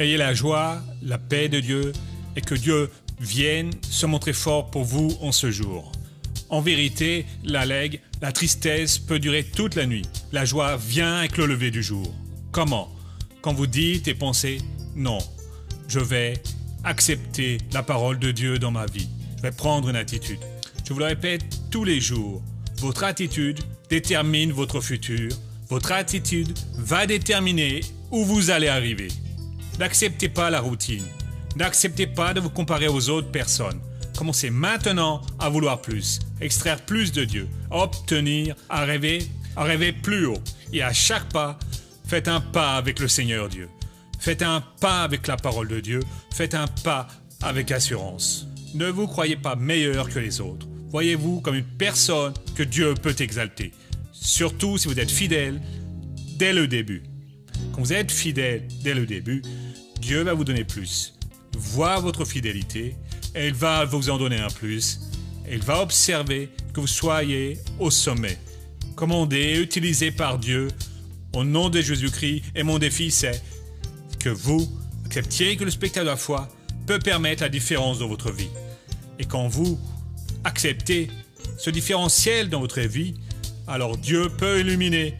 Ayez la joie, la paix de Dieu et que Dieu vienne se montrer fort pour vous en ce jour. En vérité, la legs, la tristesse peut durer toute la nuit. La joie vient avec le lever du jour. Comment? Quand vous dites et pensez « Non, je vais accepter la parole de Dieu dans ma vie. Je vais prendre une attitude. » Je vous le répète tous les jours. Votre attitude détermine votre futur. Votre attitude va déterminer où vous allez arriver. N'acceptez pas la routine. N'acceptez pas de vous comparer aux autres personnes. Commencez maintenant à vouloir plus, à extraire plus de Dieu, à obtenir, à rêver plus haut. Et à chaque pas, faites un pas avec le Seigneur Dieu. Faites un pas avec la parole de Dieu. Faites un pas avec assurance. Ne vous croyez pas meilleur que les autres. Voyez-vous comme une personne que Dieu peut exalter. Surtout si vous êtes fidèle dès le début. Quand vous êtes fidèle dès le début, Dieu va vous donner plus. Il voit votre fidélité et il va vous en donner un plus. Et il va observer que vous soyez au sommet. Commandé, utilisé par Dieu au nom de Jésus-Christ. Et mon défi, c'est que vous acceptiez que le spectacle de la foi peut permettre la différence dans votre vie. Et quand vous acceptez ce différentiel dans votre vie, alors Dieu peut illuminer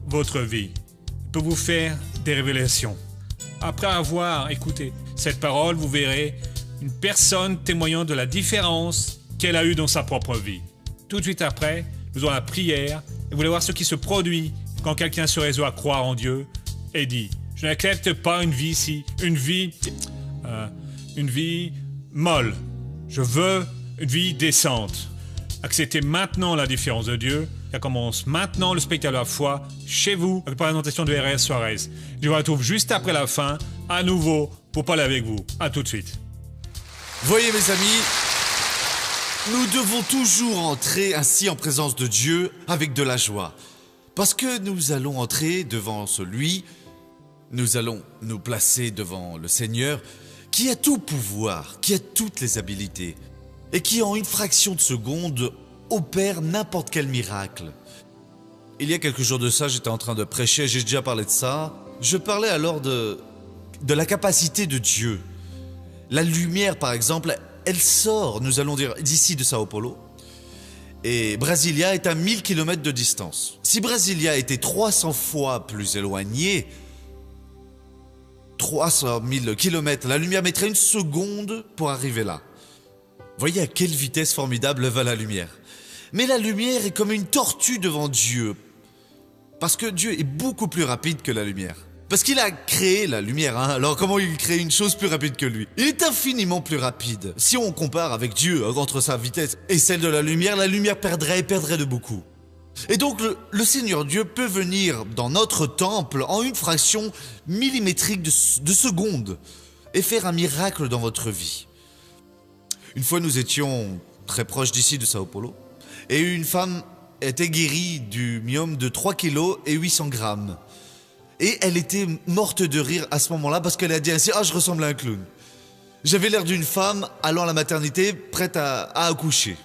votre vie. Il peut vous faire des révélations. Après avoir écouté cette parole, vous verrez une personne témoignant de la différence qu'elle a eue dans sa propre vie. Tout de suite après, nous aurons la prière et vous allez voir ce qui se produit quand quelqu'un se résout à croire en Dieu et dit « Je n'accepte pas une vie ici, une vie molle. Je veux une vie décente. » Acceptez maintenant la différence de Dieu. Ça commence maintenant le spectacle de la foi chez vous avec la présentation de R.S. Suarez. Je vous retrouve juste après la fin, à nouveau, pour parler avec vous. À tout de suite. Voyez mes amis, nous devons toujours entrer ainsi en présence de Dieu avec de la joie. Parce que nous allons entrer devant celui, nous allons nous placer devant le Seigneur qui a tout pouvoir, qui a toutes les habilités et qui en une fraction de seconde opère n'importe quel miracle. Il y a quelques jours de ça, j'étais en train de prêcher, j'ai déjà parlé de ça. Je parlais alors de la capacité de Dieu. La lumière, par exemple, elle sort, nous allons dire, d'ici de Sao Paulo. Et Brasilia est à 1000 km de distance. Si Brasilia était 300 fois plus éloignée, 300 000 km, la lumière mettrait une seconde pour arriver là. Voyez à quelle vitesse formidable va la lumière. Mais la lumière est comme une tortue devant Dieu. Parce que Dieu est beaucoup plus rapide que la lumière. Parce qu'il a créé la lumière, hein. Alors comment il crée une chose plus rapide que lui? Il est infiniment plus rapide. Si on compare avec Dieu, entre sa vitesse et celle de la lumière perdrait de beaucoup. Et donc le Seigneur Dieu peut venir dans notre temple en une fraction millimétrique de seconde et faire un miracle dans votre vie. Une fois nous étions très proches d'ici de Sao Paulo et une femme était guérie du myome de 3 kg et 800 grammes. Et elle était morte de rire à ce moment-là parce qu'elle a dit ainsi « Ah, je ressemble à un clown ». J'avais l'air d'une femme allant à la maternité prête à accoucher.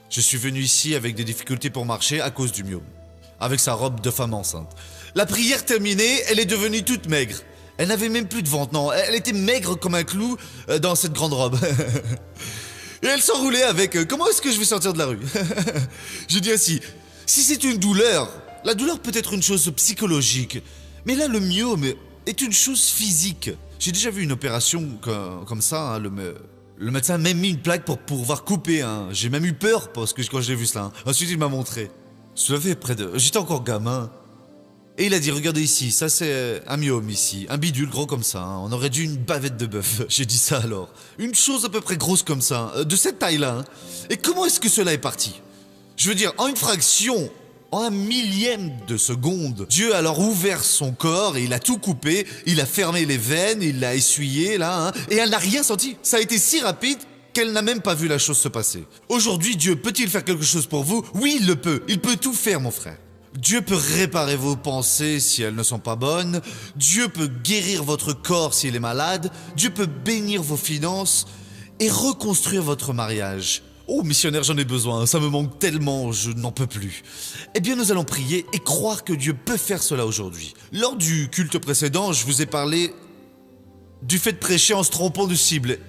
Je suis venu ici avec des difficultés pour marcher à cause du myome, avec sa robe de femme enceinte. La prière terminée, elle est devenue toute maigre. Elle n'avait même plus de ventre, non, elle était maigre comme un clou dans cette grande robe. Et elle s'enroulait avec « Comment est-ce que je vais sortir de la rue ?» Je dis ainsi « Si c'est une douleur, la douleur peut être une chose psychologique. Mais là, le myome est une chose physique. J'ai déjà vu une opération comme ça. Hein, le médecin a même mis une plaque pour pouvoir couper. Hein. J'ai même eu peur parce que quand j'ai vu cela. Hein. Ensuite, il m'a montré. J'étais encore gamin. Et il a dit, regardez ici, ça c'est un myome ici. Un bidule gros comme ça. Hein. On aurait dû une bavette de bœuf. J'ai dit ça alors. Une chose à peu près grosse comme ça. De cette taille-là. Hein. Et comment est-ce que cela est parti? Je veux dire, en une fraction... En un millième de seconde, Dieu a alors ouvert son corps et il a tout coupé, il a fermé les veines, il l'a essuyé là, hein, et elle n'a rien senti. Ça a été si rapide qu'elle n'a même pas vu la chose se passer. Aujourd'hui, Dieu peut-il faire quelque chose pour vous? Oui, il le peut. Il peut tout faire, mon frère. Dieu peut réparer vos pensées si elles ne sont pas bonnes. Dieu peut guérir votre corps s'il est malade. Dieu peut bénir vos finances et reconstruire votre mariage. Oh, missionnaire, j'en ai besoin, ça me manque tellement, je n'en peux plus. Eh bien, nous allons prier et croire que Dieu peut faire cela aujourd'hui. Lors du culte précédent, je vous ai parlé du fait de prêcher en se trompant de cible.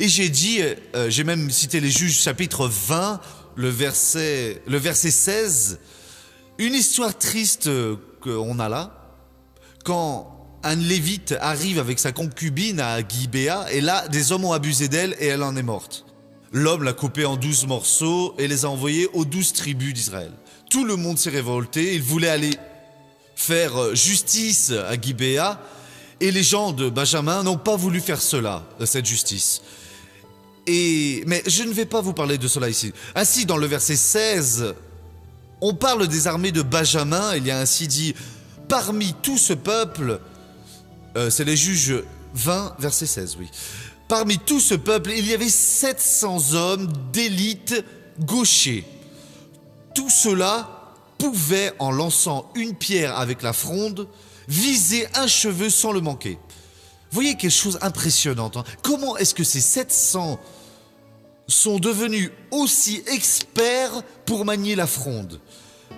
Et j'ai dit, j'ai même cité les Juges chapitre 20, le verset 16, une histoire triste qu'on a là, quand un lévite arrive avec sa concubine à Gibéa, et là, des hommes ont abusé d'elle et elle en est morte. L'homme l'a coupée en 12 morceaux et les a envoyés aux 12 tribus d'Israël. Tout le monde s'est révolté, il voulait aller faire justice à Gibéa, et les gens de Benjamin n'ont pas voulu faire cela, cette justice. Mais je ne vais pas vous parler de cela ici. Ainsi, dans le verset 16, on parle des armées de Benjamin, il y a ainsi dit, parmi tout ce peuple, c'est les Juges 20, verset 16, oui. Parmi tout ce peuple, il y avait 700 hommes d'élite gauchers. Tout cela pouvait, en lançant une pierre avec la fronde, viser un cheveu sans le manquer. Vous voyez quelque chose d'impressionnant, hein? Comment est-ce que ces 700 sont devenus aussi experts pour manier la fronde?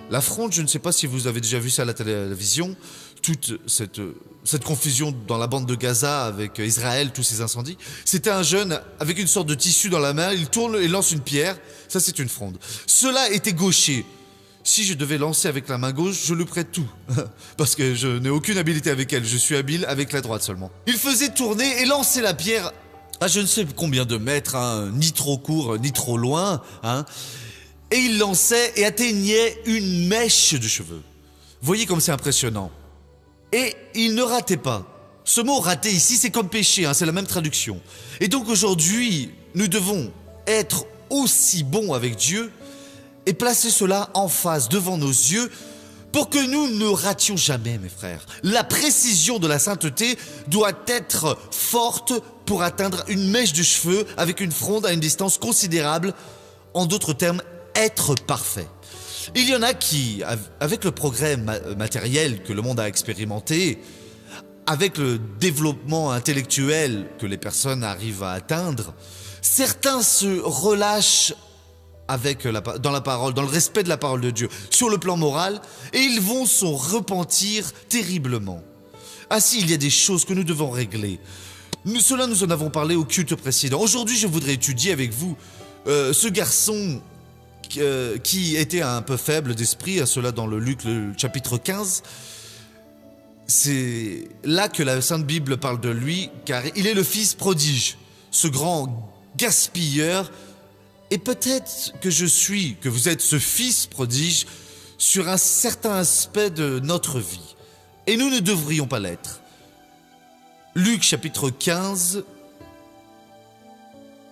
La fronde, je ne sais pas si vous avez déjà vu ça à la télévision, toute cette confusion dans la bande de Gaza avec Israël, tous ces incendies. C'était un jeune avec une sorte de tissu dans la main, il tourne et lance une pierre, ça c'est une fronde. Cela était gaucher. Si je devais lancer avec la main gauche, je le prête tout. Parce que je n'ai aucune habileté avec elle, je suis habile avec la droite seulement. Il faisait tourner et lancer la pierre à je ne sais combien de mètres, hein, ni trop court, ni trop loin. Hein, et il lançait et atteignait une mèche de cheveux. Voyez comme c'est impressionnant. Et il ne ratait pas. Ce mot rater ici, c'est comme péché, hein, c'est la même traduction. Et donc aujourd'hui, nous devons être aussi bons avec Dieu et placer cela en face, devant nos yeux, pour que nous ne rations jamais, mes frères. La précision de la sainteté doit être forte pour atteindre une mèche de cheveux avec une fronde à une distance considérable. En d'autres termes, être parfait. Il y en a qui, avec le progrès matériel que le monde a expérimenté, avec le développement intellectuel que les personnes arrivent à atteindre, certains se relâchent dans la parole, dans le respect de la parole de Dieu, sur le plan moral, et ils vont s'en repentir terriblement. Ainsi, il y a des choses que nous devons régler. Nous en avons parlé au culte précédent. Aujourd'hui, je voudrais étudier avec vous ce garçon qui était un peu faible d'esprit, à cela dans le Luc, le chapitre 15. C'est là que la Sainte Bible parle de lui, car il est le fils prodige, ce grand gaspilleur. Et peut-être que vous êtes ce fils prodige sur un certain aspect de notre vie. Et nous ne devrions pas l'être. Luc chapitre 15,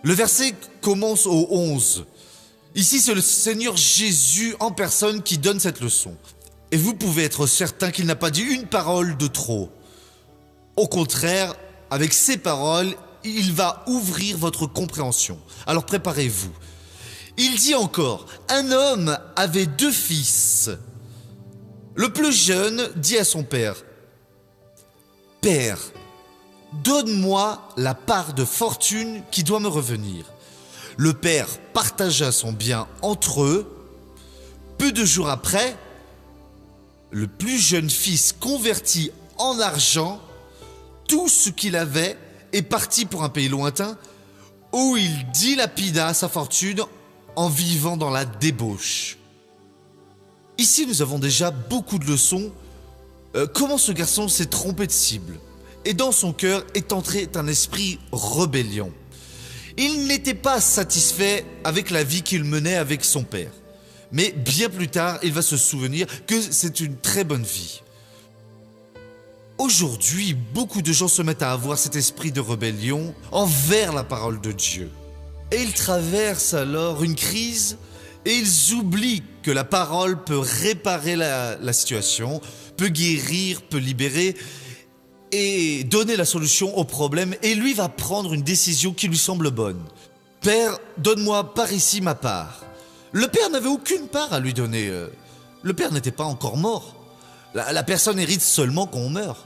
le verset commence au 11. Ici, c'est le Seigneur Jésus en personne qui donne cette leçon. Et vous pouvez être certain qu'il n'a pas dit une parole de trop. Au contraire, avec ces paroles, il va ouvrir votre compréhension. Alors préparez-vous. Il dit encore, un homme avait 2 fils. Le plus jeune dit à son père, « Père, donne-moi la part de fortune qui doit me revenir. » Le père partagea son bien entre eux. Peu de jours après, le plus jeune fils convertit en argent tout ce qu'il avait et partit pour un pays lointain où il dilapida sa fortune en vivant dans la débauche. Ici, nous avons déjà beaucoup de leçons. Comment ce garçon s'est trompé de cible. Et dans son cœur est entré un esprit rébellion. Il n'était pas satisfait avec la vie qu'il menait avec son père. Mais bien plus tard, il va se souvenir que c'est une très bonne vie. Aujourd'hui, beaucoup de gens se mettent à avoir cet esprit de rébellion envers la parole de Dieu. Et ils traversent alors une crise et ils oublient que la parole peut réparer la situation, peut guérir, peut libérer et donner la solution au problème. Et lui va prendre une décision qui lui semble bonne. « Père, donne-moi par ici ma part. » Le père n'avait aucune part à lui donner. Le père n'était pas encore mort. La personne hérite seulement quand on meurt.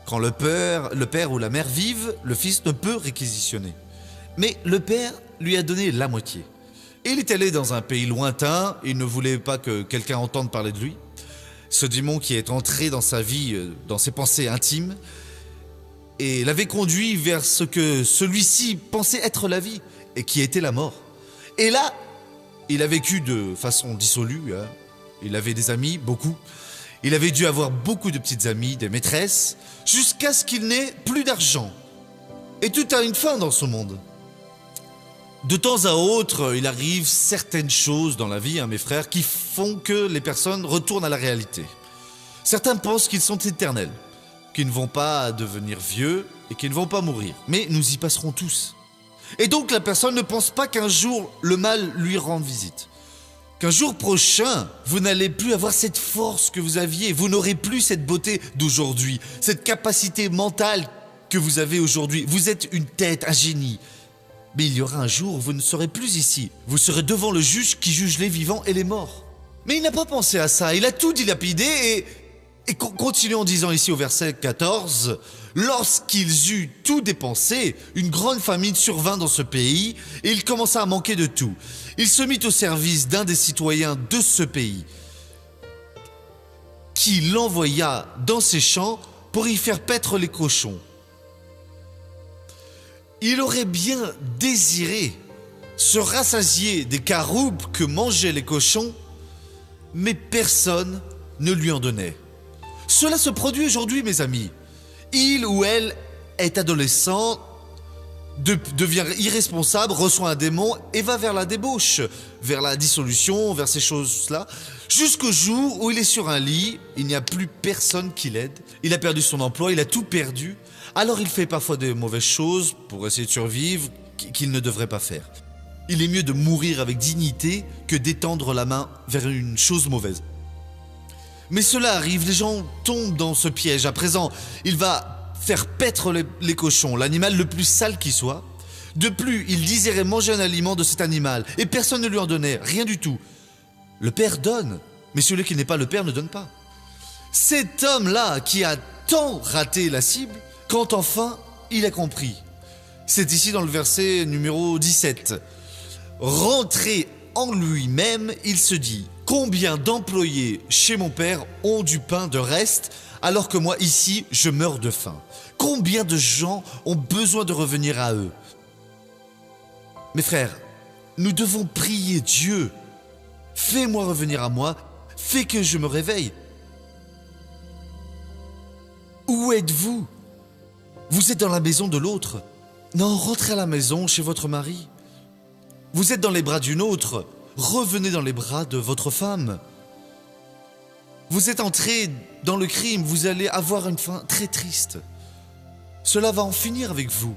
Quand le père ou la mère vivent, le fils ne peut réquisitionner. Mais le père lui a donné la moitié. Il est allé dans un pays lointain, il ne voulait pas que quelqu'un entende parler de lui. Ce démon qui est entré dans sa vie, dans ses pensées intimes. et l'avait conduit vers ce que celui-ci pensait être la vie, et qui était la mort. Et là, il a vécu de façon dissolue, hein. Il avait des amis, beaucoup. Il avait dû avoir beaucoup de petites amies, des maîtresses, jusqu'à ce qu'il n'ait plus d'argent. Et tout a une fin dans ce monde. De temps à autre, il arrive certaines choses dans la vie, hein, mes frères, qui font que les personnes retournent à la réalité. Certains pensent qu'ils sont éternels, qu'ils ne vont pas devenir vieux et qu'ils ne vont pas mourir. Mais nous y passerons tous. Et donc la personne ne pense pas qu'un jour le mal lui rende visite. Qu'un jour prochain, vous n'allez plus avoir cette force que vous aviez, vous n'aurez plus cette beauté d'aujourd'hui, cette capacité mentale que vous avez aujourd'hui. Vous êtes une tête, un génie. Mais il y aura un jour où vous ne serez plus ici. Vous serez devant le juge qui juge les vivants et les morts. Mais il n'a pas pensé à ça, il a tout dilapidé et continue en disant ici au verset 14, « Lorsqu'ils eurent tout dépensé, une grande famine survint dans ce pays et il commença à manquer de tout. Il se mit au service d'un des citoyens de ce pays qui l'envoya dans ses champs pour y faire paître les cochons. Il aurait bien désiré se rassasier des caroubes que mangeaient les cochons, mais personne ne lui en donnait. Cela se produit aujourd'hui, mes amis. Il ou elle est adolescent, devient irresponsable, reçoit un démon et va vers la débauche, vers la dissolution, vers ces choses-là, jusqu'au jour où il est sur un lit, il n'y a plus personne qui l'aide, il a perdu son emploi, il a tout perdu, alors il fait parfois des mauvaises choses pour essayer de survivre qu'il ne devrait pas faire. Il est mieux de mourir avec dignité que d'étendre la main vers une chose mauvaise. Mais cela arrive, les gens tombent dans ce piège. À présent, il va faire paître les cochons, l'animal le plus sale qui soit. De plus, il désirait manger un aliment de cet animal, et personne ne lui en donnait, rien du tout. Le père donne, mais celui qui n'est pas le père ne donne pas. Cet homme-là, qui a tant raté la cible, quand enfin il a compris. C'est ici dans le verset numéro 17. Rentré en lui-même, il se dit: combien d'employés chez mon père ont du pain de reste, alors que moi ici je meurs de faim? Combien de gens ont besoin de revenir à eux? Mes frères, nous devons prier Dieu. Fais-moi revenir à moi, fais que je me réveille. Où êtes-vous? Vous êtes dans la maison de l'autre. Non, rentrez à la maison chez votre mari. Vous êtes dans les bras d'une autre. Revenez dans les bras de votre femme. Vous êtes entré dans le crime, vous allez avoir une fin très triste. Cela va en finir avec vous.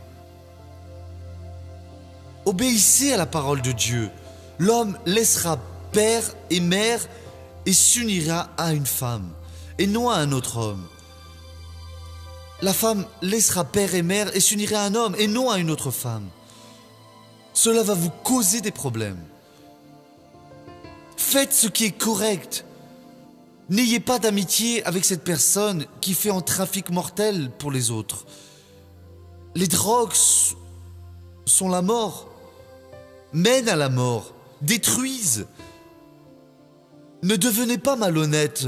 Obéissez à la parole de Dieu. L'homme laissera père et mère et s'unira à une femme, et non à un autre homme. La femme laissera père et mère et s'unira à un homme, et non à une autre femme. Cela va vous causer des problèmes. Faites ce qui est correct. N'ayez pas d'amitié avec cette personne qui fait un trafic mortel pour les autres. Les drogues sont la mort, mènent à la mort, détruisent. Ne devenez pas malhonnête.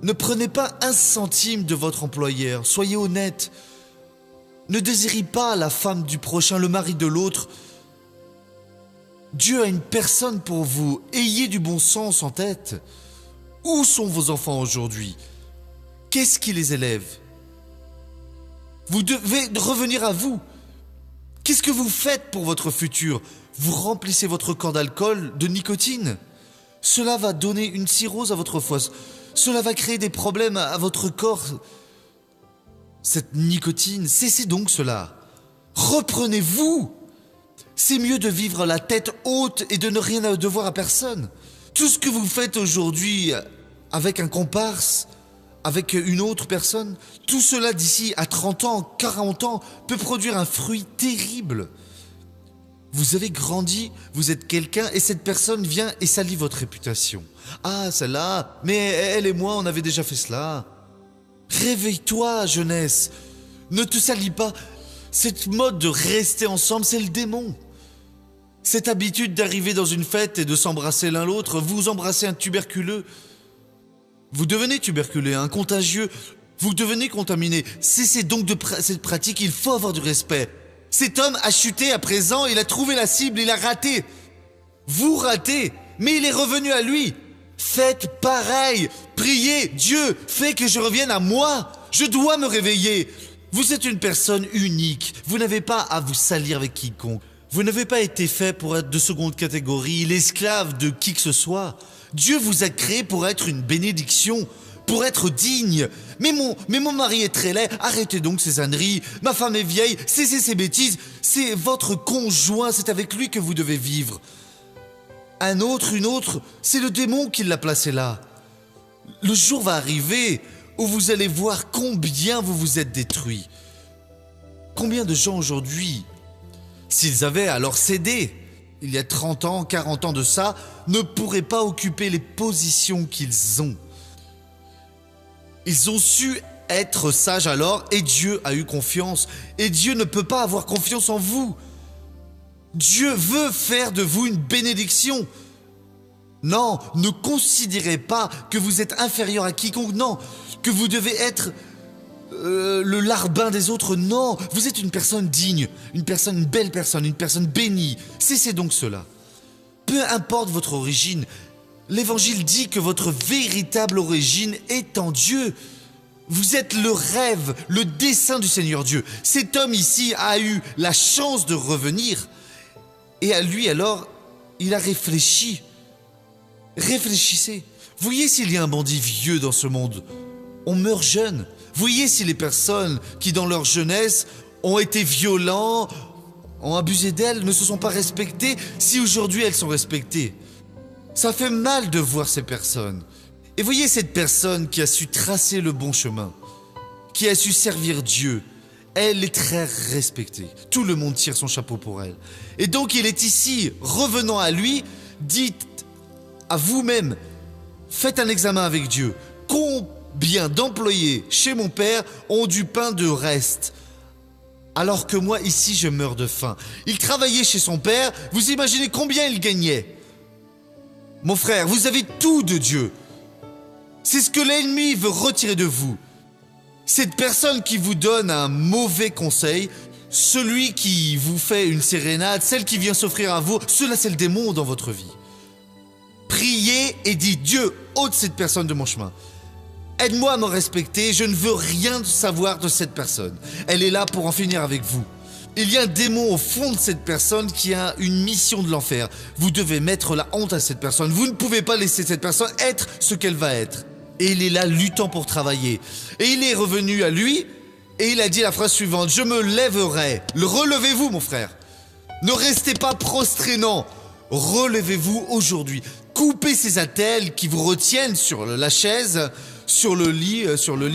Ne prenez pas un centime de votre employeur. Soyez honnête. Ne désirez pas la femme du prochain, le mari de l'autre. Dieu a une personne pour vous. Ayez du bon sens en tête. Où sont vos enfants aujourd'hui? Qu'est-ce qui les élève? Vous devez revenir à vous. Qu'est-ce que vous faites pour votre futur? Vous remplissez votre corps d'alcool, de nicotine. Cela va donner une cirrhose à votre foie. Cela va créer des problèmes à votre corps. Cette nicotine, cessez donc cela. Reprenez-vous. C'est mieux de vivre la tête haute et de ne rien devoir à personne. Tout ce que vous faites aujourd'hui avec un comparse, avec une autre personne, tout cela d'ici à 30 ans, 40 ans, peut produire un fruit terrible. Vous avez grandi, vous êtes quelqu'un et cette personne vient et salit votre réputation. Ah, celle-là, mais elle et moi, on avait déjà fait cela. Réveille-toi, jeunesse. Ne te salis pas. Cette mode de rester ensemble, c'est le démon. Cette habitude d'arriver dans une fête et de s'embrasser l'un l'autre, vous embrassez un tuberculeux. Vous devenez tuberculeux, un contagieux. Vous devenez contaminé. Cessez donc de cette pratique, il faut avoir du respect. Cet homme a chuté à présent, il a trouvé la cible, il a raté. Vous ratez, mais il est revenu à lui. Faites pareil. Priez, Dieu, fais que je revienne à moi. Je dois me réveiller. Vous êtes une personne unique. Vous n'avez pas à vous salir avec quiconque. Vous n'avez pas été fait pour être de seconde catégorie, l'esclave de qui que ce soit. Dieu vous a créé pour être une bénédiction, pour être digne. Mais mon mari est très laid, arrêtez donc ces âneries. Ma femme est vieille, cessez ces bêtises. C'est votre conjoint, c'est avec lui que vous devez vivre. Un autre, une autre, c'est le démon qui l'a placé là. Le jour va arriver où vous allez voir combien vous vous êtes détruits. Combien de gens aujourd'hui, s'ils avaient alors cédé, il y a 30 ans, 40 ans de ça, ne pourraient pas occuper les positions qu'ils ont. Ils ont su être sages alors et Dieu a eu confiance. Et Dieu ne peut pas avoir confiance en vous. Dieu veut faire de vous une bénédiction. Non, ne considérez pas que vous êtes inférieur à quiconque. Non, que vous devez être le larbin des autres. Non, vous êtes une personne digne, une belle personne, une personne bénie. Cessez donc cela. Peu importe votre origine, l'Évangile dit que votre véritable origine est en Dieu. Vous êtes le rêve, le dessein du Seigneur Dieu. Cet homme ici a eu la chance de revenir. Et à lui alors, il a réfléchi. Réfléchissez. Voyez s'il y a un bandit vieux dans ce monde. On meurt jeune. Voyez si les personnes qui dans leur jeunesse ont été violents, ont abusé d'elles, ne se sont pas respectées, si aujourd'hui elles sont respectées. Ça fait mal de voir ces personnes. Et voyez cette personne qui a su tracer le bon chemin, qui a su servir Dieu. Elle est très respectée. Tout le monde tire son chapeau pour elle. Et donc il est ici, revenant à lui, dites à vous-même, faites un examen avec Dieu. Combien d'employés chez mon père ont du pain de reste, alors que moi ici je meurs de faim? Il travaillait chez son père, vous imaginez combien il gagnait? Mon frère, vous avez tout de Dieu. C'est ce que l'ennemi veut retirer de vous. Cette personne qui vous donne un mauvais conseil, celui qui vous fait une sérénade, celle qui vient s'offrir à vous, cela c'est le démon dans votre vie. Priez et dites, Dieu, ôte cette personne de mon chemin. Aide-moi à me respecter, je ne veux rien savoir de cette personne. Elle est là pour en finir avec vous. Il y a un démon au fond de cette personne qui a une mission de l'enfer. Vous devez mettre la honte à cette personne. Vous ne pouvez pas laisser cette personne être ce qu'elle va être. Et il est là luttant pour travailler. Et il est revenu à lui et il a dit la phrase suivante, je me lèverai. Relevez-vous mon frère. Ne restez pas prostré, non. Relevez-vous aujourd'hui. Coupez ces attelles qui vous retiennent sur la chaise, sur le lit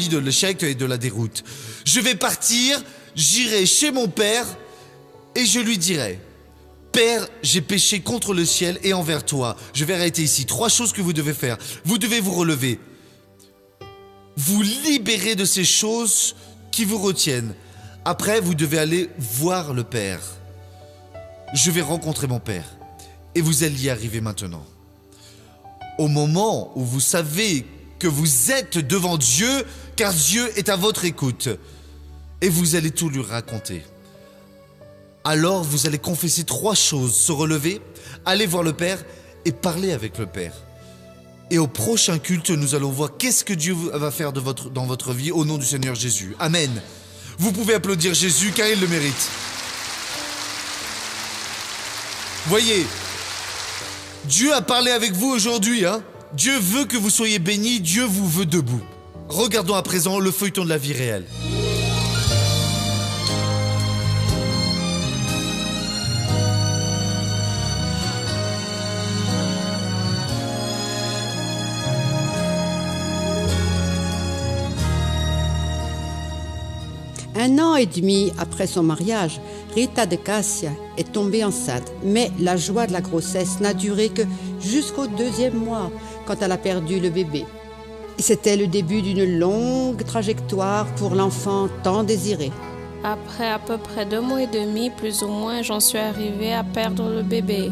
de l'échec et de la déroute. Je vais partir, j'irai chez mon père et je lui dirai, Père, j'ai péché contre le ciel et envers toi. Je vais arrêter ici. 3 choses que vous devez faire. Vous devez vous relever. Vous libérer de ces choses qui vous retiennent. Après, vous devez aller voir le Père. Je vais rencontrer mon Père. Et vous allez y arriver maintenant. Au moment où vous savez que vous êtes devant Dieu, car Dieu est à votre écoute, et vous allez tout lui raconter. Alors vous allez confesser 3 choses, se relever, aller voir le Père et parler avec le Père. Et au prochain culte, nous allons voir qu'est-ce que Dieu va faire dans votre vie au nom du Seigneur Jésus. Amen. Vous pouvez applaudir Jésus car il le mérite. Voyez, Dieu a parlé avec vous aujourd'hui, hein. Dieu veut que vous soyez bénis, Dieu vous veut debout. Regardons à présent le feuilleton de la vie réelle. Un an et demi après son mariage, Rita de Cassia est tombée enceinte, mais la joie de la grossesse n'a duré que jusqu'au 2e mois, quand elle a perdu le bébé. C'était le début d'une longue trajectoire pour l'enfant tant désiré. Après à peu près 2 mois et demi, plus ou moins, j'en suis arrivée à perdre le bébé.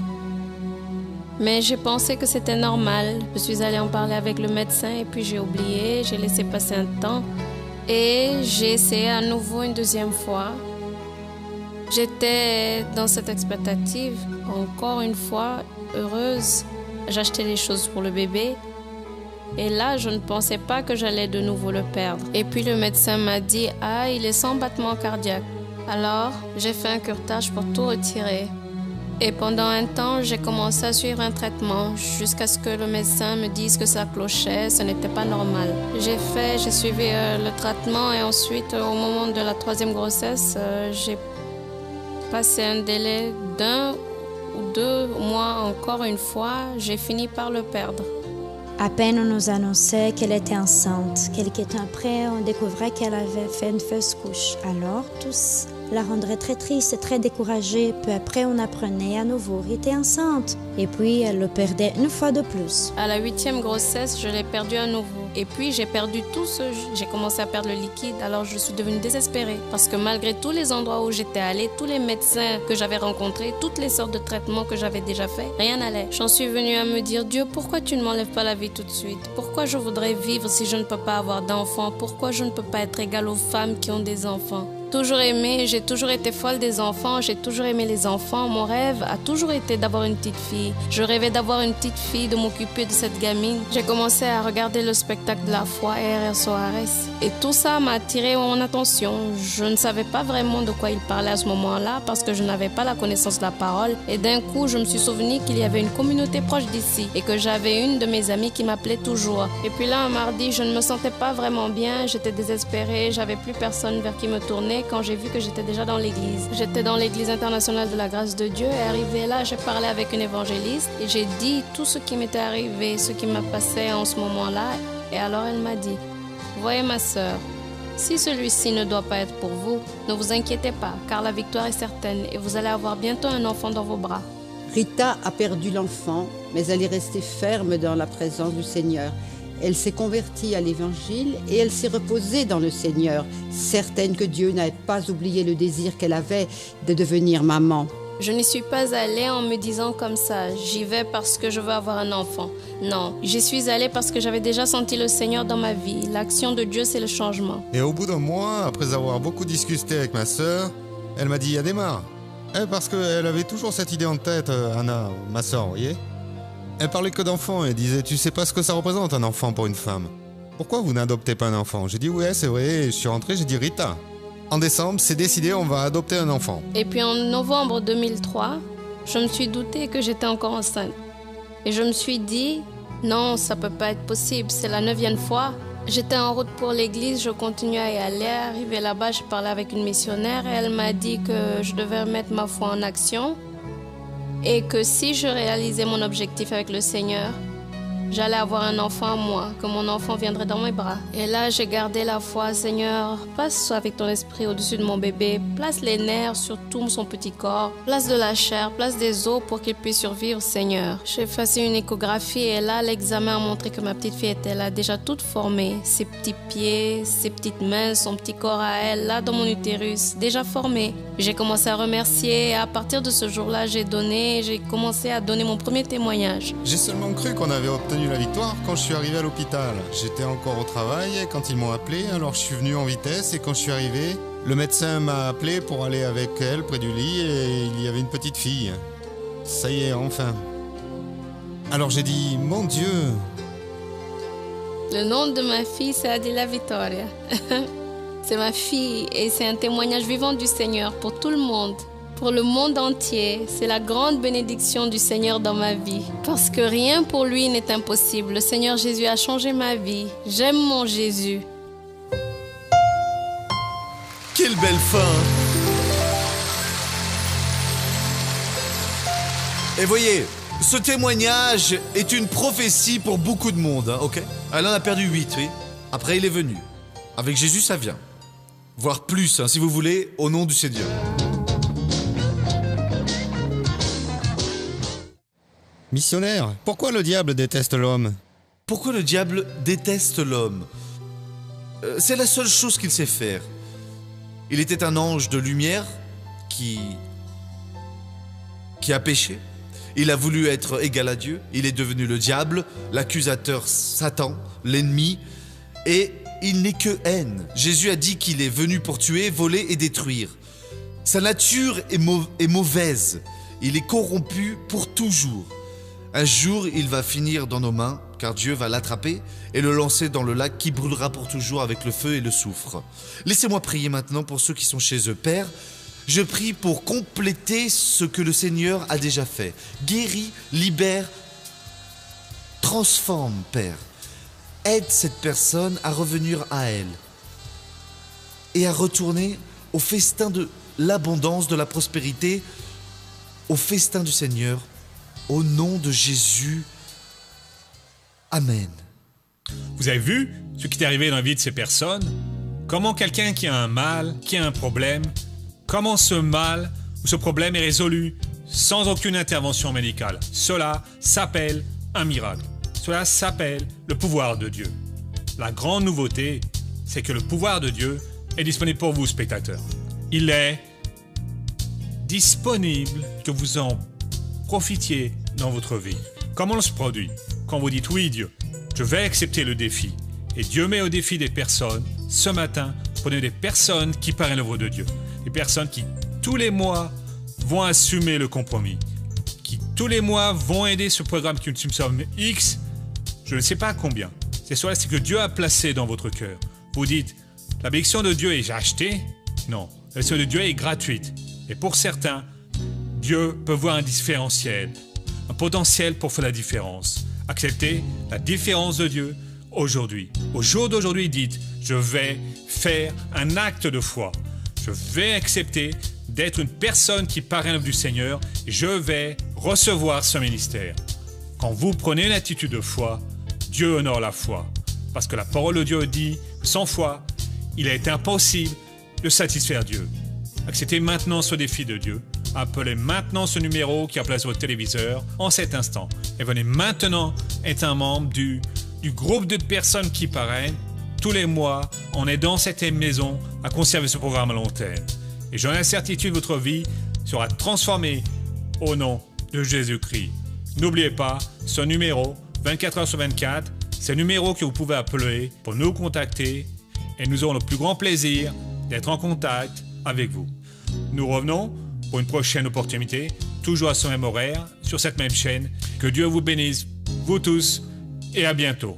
Mais j'ai pensé que c'était normal. Je suis allée en parler avec le médecin et puis j'ai oublié, j'ai laissé passer un temps. Et j'ai essayé à nouveau une deuxième fois. J'étais dans cette expectative, encore une fois, heureuse. J'achetais des choses pour le bébé. Et là, je ne pensais pas que j'allais de nouveau le perdre. Et puis le médecin m'a dit « Ah, il est sans battement cardiaque ». Alors, j'ai fait un curetage pour tout retirer. Et pendant un temps, j'ai commencé à suivre un traitement jusqu'à ce que le médecin me dise que ça clochait, ce n'était pas normal. J'ai suivi le traitement et ensuite, au moment de la 3e grossesse, j'ai passé un délai d'1 ou 2 mois encore une fois, j'ai fini par le perdre. À peine on nous annonçait qu'elle était enceinte. Quelques temps après, on découvrait qu'elle avait fait une fausse couche. Alors, tous la rendraient très triste et très découragée. Peu après, on apprenait à nouveau qu'elle était enceinte. Et puis, elle le perdait une fois de plus. À la 8e grossesse, je l'ai perdu à nouveau. Et puis, j'ai perdu tout j'ai commencé à perdre le liquide, alors je suis devenue désespérée. Parce que malgré tous les endroits où j'étais allée, tous les médecins que j'avais rencontrés, toutes les sortes de traitements que j'avais déjà fait, rien n'allait. J'en suis venue à me dire, Dieu, pourquoi tu ne m'enlèves pas la vie tout de suite? Pourquoi je voudrais vivre si je ne peux pas avoir d'enfants? Pourquoi je ne peux pas être égale aux femmes qui ont des enfants? Toujours aimé, j'ai toujours été folle des enfants, j'ai toujours aimé les enfants. Mon rêve a toujours été d'avoir une petite fille. Je rêvais d'avoir une petite fille, de m'occuper de cette gamine. J'ai commencé à regarder le spectacle de la foi RR et tout ça m'a attiré mon attention. Je ne savais pas vraiment de quoi il parlait à ce moment-là parce que je n'avais pas la connaissance de la parole. Et d'un coup, je me suis souvenu qu'il y avait une communauté proche d'ici et que j'avais une de mes amies qui m'appelait toujours. Et puis là, un mardi, je ne me sentais pas vraiment bien, j'étais désespérée, j'avais plus personne vers qui me tourner quand j'ai vu que j'étais déjà dans l'église. J'étais dans l'église internationale de la grâce de Dieu et arrivé là, j'ai parlé avec une évangéliste et j'ai dit tout ce qui m'était arrivé, ce qui m'a passé en ce moment-là. Et alors elle m'a dit, voyez ma sœur, si celui-ci ne doit pas être pour vous, ne vous inquiétez pas, car la victoire est certaine et vous allez avoir bientôt un enfant dans vos bras. Rita a perdu l'enfant, mais elle est restée ferme dans la présence du Seigneur. Elle s'est convertie à l'Évangile et elle s'est reposée dans le Seigneur, certaine que Dieu n'avait pas oublié le désir qu'elle avait de devenir maman. Je n'y suis pas allée en me disant comme ça, j'y vais parce que je veux avoir un enfant. Non, j'y suis allée parce que j'avais déjà senti le Seigneur dans ma vie. L'action de Dieu, c'est le changement. Et au bout d'un mois, après avoir beaucoup discuté avec ma sœur, elle m'a dit « Adhémar ». Parce qu'elle avait toujours cette idée en tête, Anna, ma sœur, vous voyez. Elle parlait que d'enfants et disait « Tu sais pas ce que ça représente un enfant pour une femme. Pourquoi vous n'adoptez pas un enfant ?» J'ai dit « Ouais, c'est vrai ». Et je suis rentré, j'ai dit « Rita, en décembre, c'est décidé, on va adopter un enfant. » Et puis en novembre 2003, je me suis doutée que j'étais encore enceinte. Et je me suis dit « Non, ça peut pas être possible, c'est la 9e fois ». J'étais en route pour l'église, je continuais à y aller. Arrivé là-bas, je parlais avec une missionnaire et elle m'a dit que je devais mettre ma foi en action. Et que si je réalisais mon objectif avec le Seigneur, j'allais avoir un enfant à moi, que mon enfant viendrait dans mes bras. Et là, j'ai gardé la foi. Seigneur, passe avec ton esprit au-dessus de mon bébé. Place les nerfs sur tout son petit corps. Place de la chair, place des os pour qu'il puisse survivre, Seigneur. J'ai fait une échographie et là, l'examen a montré que ma petite fille était là, déjà toute formée. Ses petits pieds, ses petites mains, son petit corps à elle, là dans mon utérus, déjà formé. J'ai commencé à remercier et à partir de ce jour-là, j'ai commencé à donner mon premier témoignage. J'ai seulement cru qu'on avait obtenu la victoire quand je suis arrivé à l'hôpital. J'étais encore au travail quand ils m'ont appelé, alors je suis venu en vitesse et quand je suis arrivé, le médecin m'a appelé pour aller avec elle près du lit et il y avait une petite fille. Ça y est, enfin. Alors j'ai dit, mon Dieu. Le nom de ma fille, c'est Adila Vittoria. C'est ma fille et c'est un témoignage vivant du Seigneur pour tout le monde. Pour le monde entier, c'est la grande bénédiction du Seigneur dans ma vie. Parce que rien pour lui n'est impossible. Le Seigneur Jésus a changé ma vie. J'aime mon Jésus. Quelle belle fin! Et voyez, ce témoignage est une prophétie pour beaucoup de monde, hein, ok? Elle en a perdu 8, oui. Après, il est venu. Avec Jésus, ça vient. Voire plus, hein, si vous voulez, au nom du Seigneur. Missionnaire, pourquoi le diable déteste l'homme? Pourquoi le diable déteste l'homme? C'est la seule chose qu'il sait faire. Il était un ange de lumière qui a péché. Il a voulu être égal à Dieu. Il est devenu le diable, l'accusateur Satan, l'ennemi. Et il n'est que haine. Jésus a dit qu'il est venu pour tuer, voler et détruire. Sa nature est mauvaise. Il est corrompu pour toujours. Un jour, il va finir dans nos mains, car Dieu va l'attraper et le lancer dans le lac qui brûlera pour toujours avec le feu et le soufre. Laissez-moi prier maintenant pour ceux qui sont chez eux. Père, je prie pour compléter ce que le Seigneur a déjà fait. Guéris, libère, transforme, Père. Aide cette personne à revenir à elle et à retourner au festin de l'abondance, de la prospérité, au festin du Seigneur, au nom de Jésus. Amen. Vous avez vu ce qui est arrivé dans la vie de ces personnes? Comment quelqu'un qui a un mal, qui a un problème, comment ce mal ou ce problème est résolu sans aucune intervention médicale? Cela s'appelle un miracle. Cela s'appelle le pouvoir de Dieu. La grande nouveauté, c'est que le pouvoir de Dieu est disponible pour vous, spectateurs. Il est disponible, que vous en profitiez dans votre vie. Comment on se produit? Quand vous dites oui, Dieu, je vais accepter le défi. Et Dieu met au défi des personnes. Ce matin, prenez des personnes qui parlent l'œuvre de Dieu. Des personnes qui, tous les mois, vont assumer le compromis. Qui, tous les mois, vont aider ce programme qui est une somme X. Je ne sais pas combien. C'est cela, c'est que Dieu a placé dans votre cœur. Vous dites, la bénédiction de Dieu est achetée? Non, la bénédiction de Dieu est gratuite. Et pour certains, Dieu peut voir un différentiel, un potentiel pour faire la différence. Acceptez la différence de Dieu aujourd'hui. Au jour d'aujourd'hui, dites, je vais faire un acte de foi. Je vais accepter d'être une personne qui parle l'œuvre du Seigneur. Et je vais recevoir ce ministère. Quand vous prenez une attitude de foi, Dieu honore la foi. Parce que la parole de Dieu dit, sans foi, il est impossible de satisfaire Dieu. Acceptez maintenant ce défi de Dieu. Appelez maintenant ce numéro qui est placé sur votre téléviseur en cet instant. Et venez maintenant être un membre du groupe de personnes qui parrainent tous les mois en aidant cette maison à conserver ce programme à long terme. Et j'en ai la certitude, votre vie sera transformée au nom de Jésus-Christ. N'oubliez pas, ce numéro, 24 heures sur 24, c'est le numéro que vous pouvez appeler pour nous contacter et nous aurons le plus grand plaisir d'être en contact avec vous. Nous revenons pour une prochaine opportunité, toujours à ce même horaire, sur cette même chaîne. Que Dieu vous bénisse, vous tous, et à bientôt.